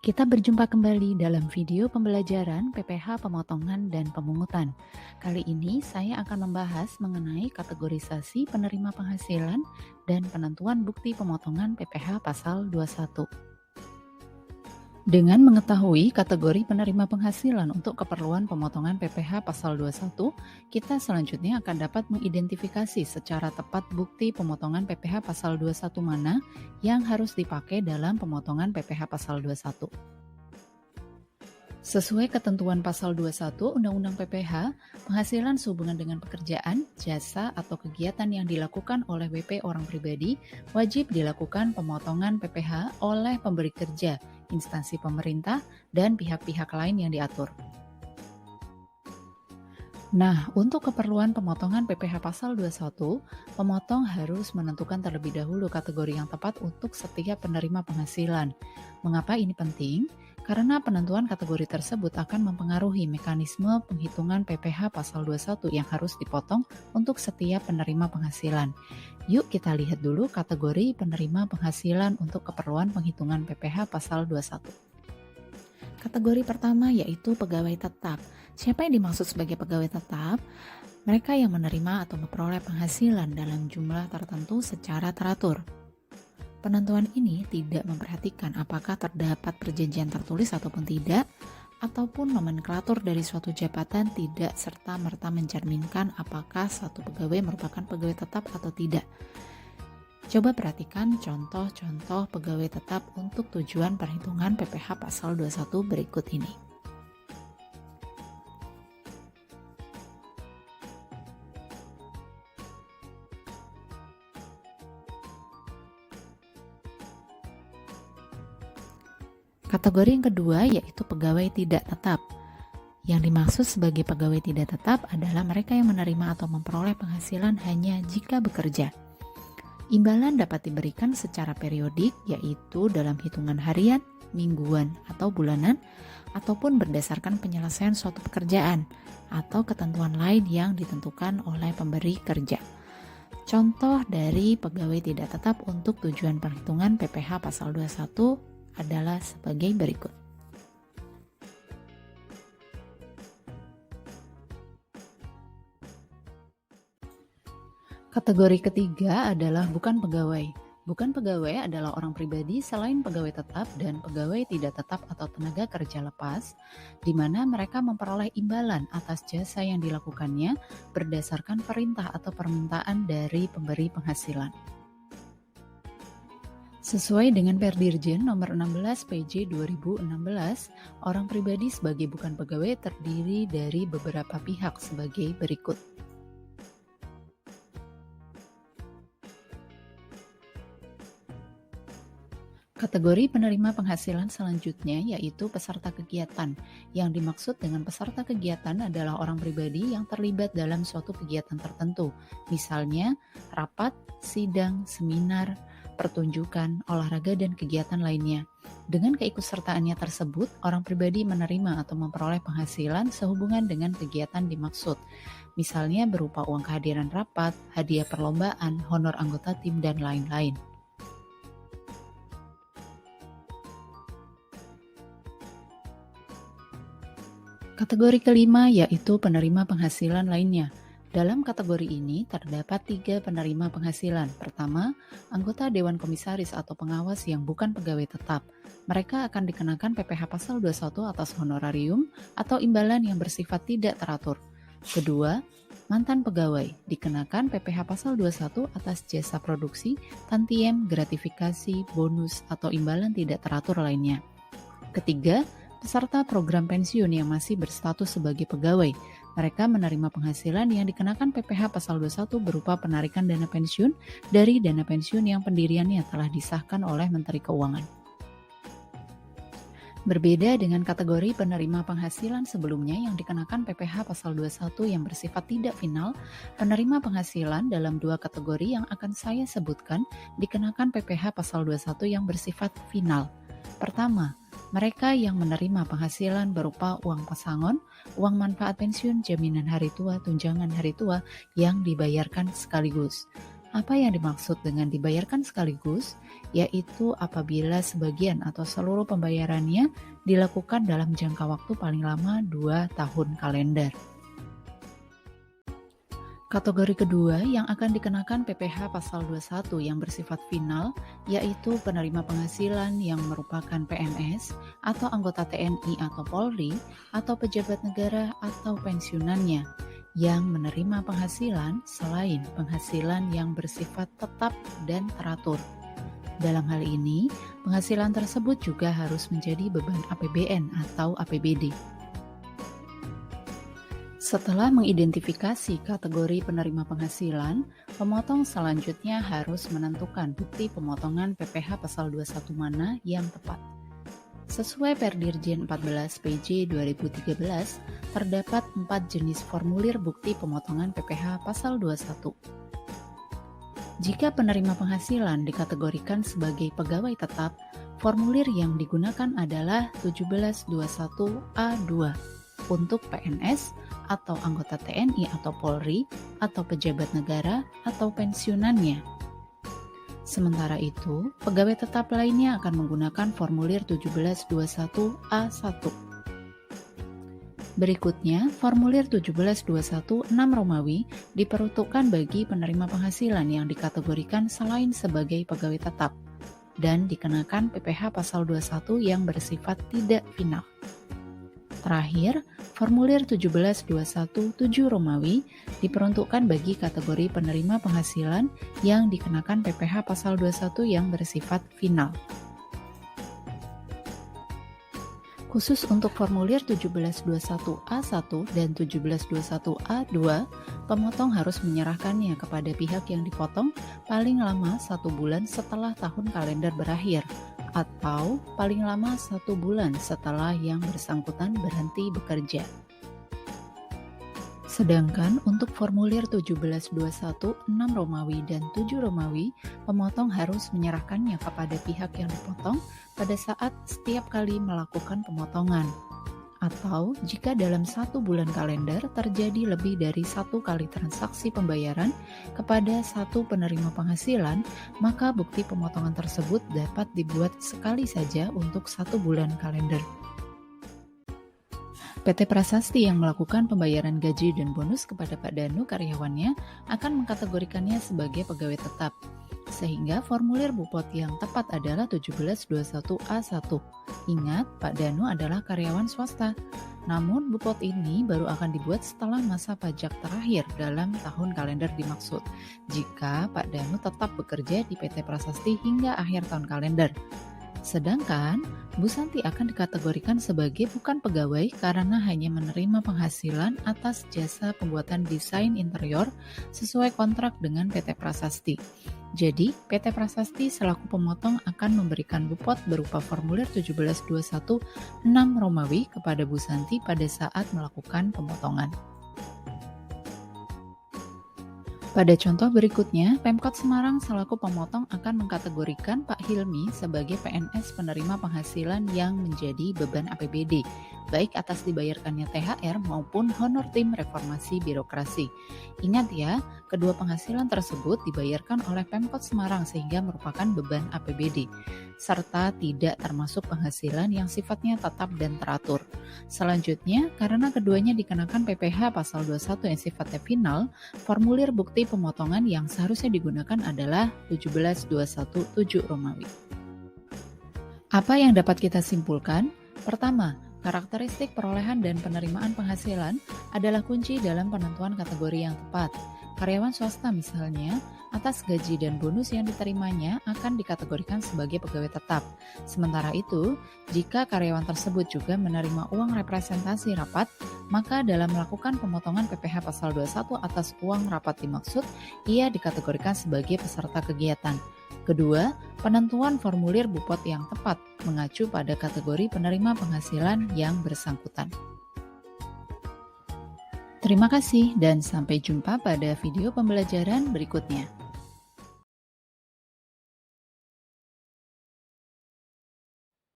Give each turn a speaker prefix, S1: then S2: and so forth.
S1: Kita berjumpa kembali dalam video pembelajaran PPh pemotongan dan pemungutan. Kali ini saya akan membahas mengenai kategorisasi penerima penghasilan dan penentuan bukti pemotongan PPh pasal 21. Dengan mengetahui kategori penerima penghasilan untuk keperluan pemotongan PPh pasal 21, kita selanjutnya akan dapat mengidentifikasi secara tepat bukti pemotongan PPh pasal 21 mana yang harus dipakai dalam pemotongan PPh pasal 21. Sesuai ketentuan pasal 21 Undang-Undang PPh, penghasilan sehubungan dengan pekerjaan, jasa, atau kegiatan yang dilakukan oleh WP orang pribadi wajib dilakukan pemotongan PPh oleh pemberi kerja, instansi pemerintah, dan pihak-pihak lain yang diatur. Nah, untuk keperluan pemotongan PPh pasal 21, pemotong harus menentukan terlebih dahulu kategori yang tepat untuk setiap penerima penghasilan. Mengapa ini penting? Karena penentuan kategori tersebut akan mempengaruhi mekanisme penghitungan PPh pasal 21 yang harus dipotong untuk setiap penerima penghasilan. Yuk kita lihat dulu kategori penerima penghasilan untuk keperluan penghitungan PPh pasal 21. Kategori pertama yaitu pegawai tetap. Siapa yang dimaksud sebagai pegawai tetap? Mereka yang menerima atau memperoleh penghasilan dalam jumlah tertentu secara teratur. Penentuan ini tidak memperhatikan apakah terdapat perjanjian tertulis ataupun tidak, ataupun nomenklatur dari suatu jabatan tidak serta-merta mencerminkan apakah suatu pegawai merupakan pegawai tetap atau tidak. Coba perhatikan contoh-contoh pegawai tetap untuk tujuan perhitungan PPh pasal 21 berikut ini. Kategori yang kedua yaitu pegawai tidak tetap. Yang dimaksud sebagai pegawai tidak tetap adalah mereka yang menerima atau memperoleh penghasilan hanya jika bekerja. Imbalan dapat diberikan secara periodik, yaitu dalam hitungan harian, mingguan, atau bulanan, ataupun berdasarkan penyelesaian suatu pekerjaan, atau ketentuan lain yang ditentukan oleh pemberi kerja. Contoh dari pegawai tidak tetap untuk tujuan perhitungan PPh pasal 21 adalah sebagai berikut. Kategori ketiga adalah bukan pegawai. Bukan pegawai adalah orang pribadi selain pegawai tetap dan pegawai tidak tetap atau tenaga kerja lepas, di mana mereka memperoleh imbalan atas jasa yang dilakukannya berdasarkan perintah atau permintaan dari pemberi penghasilan. Sesuai dengan Perdirjen nomor 16 PJ 2016, orang pribadi sebagai bukan pegawai terdiri dari beberapa pihak sebagai berikut. Kategori penerima penghasilan selanjutnya yaitu peserta kegiatan. Yang dimaksud dengan peserta kegiatan adalah orang pribadi yang terlibat dalam suatu kegiatan tertentu, misalnya rapat, sidang, seminar, pertunjukan, olahraga, dan kegiatan lainnya. Dengan keikutsertaannya tersebut, orang pribadi menerima atau memperoleh penghasilan sehubungan dengan kegiatan dimaksud, misalnya berupa uang kehadiran rapat, hadiah perlombaan, honor anggota tim, dan lain-lain. Kategori kelima yaitu penerima penghasilan lainnya. Dalam kategori ini terdapat 3 penerima penghasilan. Pertama, anggota Dewan Komisaris atau pengawas yang bukan pegawai tetap. Mereka akan dikenakan PPh pasal 21 atas honorarium atau imbalan yang bersifat tidak teratur. Kedua, mantan pegawai dikenakan PPh pasal 21 atas jasa produksi, tantiem, gratifikasi, bonus, atau imbalan tidak teratur lainnya. Ketiga, peserta program pensiun yang masih berstatus sebagai pegawai. Mereka menerima penghasilan yang dikenakan PPh pasal 21 berupa penarikan dana pensiun dari dana pensiun yang pendiriannya telah disahkan oleh Menteri Keuangan. Berbeda dengan kategori penerima penghasilan sebelumnya yang dikenakan PPh pasal 21 yang bersifat tidak final, penerima penghasilan dalam 2 kategori yang akan saya sebutkan dikenakan PPh pasal 21 yang bersifat final. Pertama, mereka yang menerima penghasilan berupa uang pesangon, uang manfaat pensiun, jaminan hari tua, tunjangan hari tua yang dibayarkan sekaligus. Apa yang dimaksud dengan dibayarkan sekaligus? Yaitu apabila sebagian atau seluruh pembayarannya dilakukan dalam jangka waktu paling lama 2 tahun kalender. Kategori kedua yang akan dikenakan PPh Pasal 21 yang bersifat final, yaitu penerima penghasilan yang merupakan PNS atau anggota TNI atau Polri atau pejabat negara atau pensiunannya yang menerima penghasilan selain penghasilan yang bersifat tetap dan teratur. Dalam hal ini, penghasilan tersebut juga harus menjadi beban APBN atau APBD. Setelah mengidentifikasi kategori penerima penghasilan, pemotong selanjutnya harus menentukan bukti pemotongan PPh Pasal 21 mana yang tepat. Sesuai Perdirjen 14 PJ 2013, terdapat 4 jenis formulir bukti pemotongan PPh Pasal 21. Jika penerima penghasilan dikategorikan sebagai pegawai tetap, formulir yang digunakan adalah 1721A2 untuk PNS atau anggota TNI atau Polri atau pejabat negara atau pensiunannya. Sementara itu, pegawai tetap lainnya akan menggunakan formulir 1721A1. Berikutnya, formulir 1721 6 Romawi diperuntukkan bagi penerima penghasilan yang dikategorikan selain sebagai pegawai tetap dan dikenakan PPh Pasal 21 yang bersifat tidak final. Terakhir, formulir 1721 7 Romawi diperuntukkan bagi kategori penerima penghasilan yang dikenakan PPh Pasal 21 yang bersifat final. Khusus untuk formulir 1721A1 dan 1721A2, pemotong harus menyerahkannya kepada pihak yang dipotong paling lama 1 bulan setelah tahun kalender berakhir, atau paling lama 1 bulan setelah yang bersangkutan berhenti bekerja. Sedangkan untuk formulir 1721 6 Romawi dan 7 Romawi, pemotong harus menyerahkannya kepada pihak yang dipotong pada saat setiap kali melakukan pemotongan. Atau jika dalam 1 bulan kalender terjadi lebih dari 1 kali transaksi pembayaran kepada 1 penerima penghasilan, maka bukti pemotongan tersebut dapat dibuat sekali saja untuk 1 bulan kalender. PT Prasasti yang melakukan pembayaran gaji dan bonus kepada Pak Danu karyawannya akan mengkategorikannya sebagai pegawai tetap, sehingga formulir BUPOT yang tepat adalah 1721A1. Ingat, Pak Danu adalah karyawan swasta, namun BUPOT ini baru akan dibuat setelah masa pajak terakhir dalam tahun kalender dimaksud, jika Pak Danu tetap bekerja di PT Prasasti hingga akhir tahun kalender. Sedangkan Bu Santi akan dikategorikan sebagai bukan pegawai karena hanya menerima penghasilan atas jasa pembuatan desain interior sesuai kontrak dengan PT Prasasti. Jadi, PT Prasasti selaku pemotong akan memberikan BUPOT berupa formulir 1721 6 Romawi kepada Bu Santi pada saat melakukan pemotongan. Pada contoh berikutnya, Pemkot Semarang selaku pemotong akan mengkategorikan Pak Hilmi sebagai PNS penerima penghasilan yang menjadi beban APBD, baik atas dibayarkannya THR maupun honor tim reformasi birokrasi. Ingat ya, kedua penghasilan tersebut dibayarkan oleh Pemkot Semarang sehingga merupakan beban APBD, serta tidak termasuk penghasilan yang sifatnya tetap dan teratur. Selanjutnya, karena keduanya dikenakan PPh Pasal 21 yang sifatnya final, formulir bukti pemotongan yang seharusnya digunakan adalah 1721 7 Romawi. Apa yang dapat kita simpulkan? Pertama, karakteristik perolehan dan penerimaan penghasilan adalah kunci dalam penentuan kategori yang tepat. Karyawan swasta misalnya, atas gaji dan bonus yang diterimanya akan dikategorikan sebagai pegawai tetap. Sementara itu, jika karyawan tersebut juga menerima uang representasi rapat, maka dalam melakukan pemotongan PPh Pasal 21 atas uang rapat dimaksud, ia dikategorikan sebagai peserta kegiatan. Kedua, penentuan formulir BUPOT yang tepat mengacu pada kategori penerima penghasilan yang bersangkutan. Terima kasih dan sampai jumpa pada video pembelajaran berikutnya.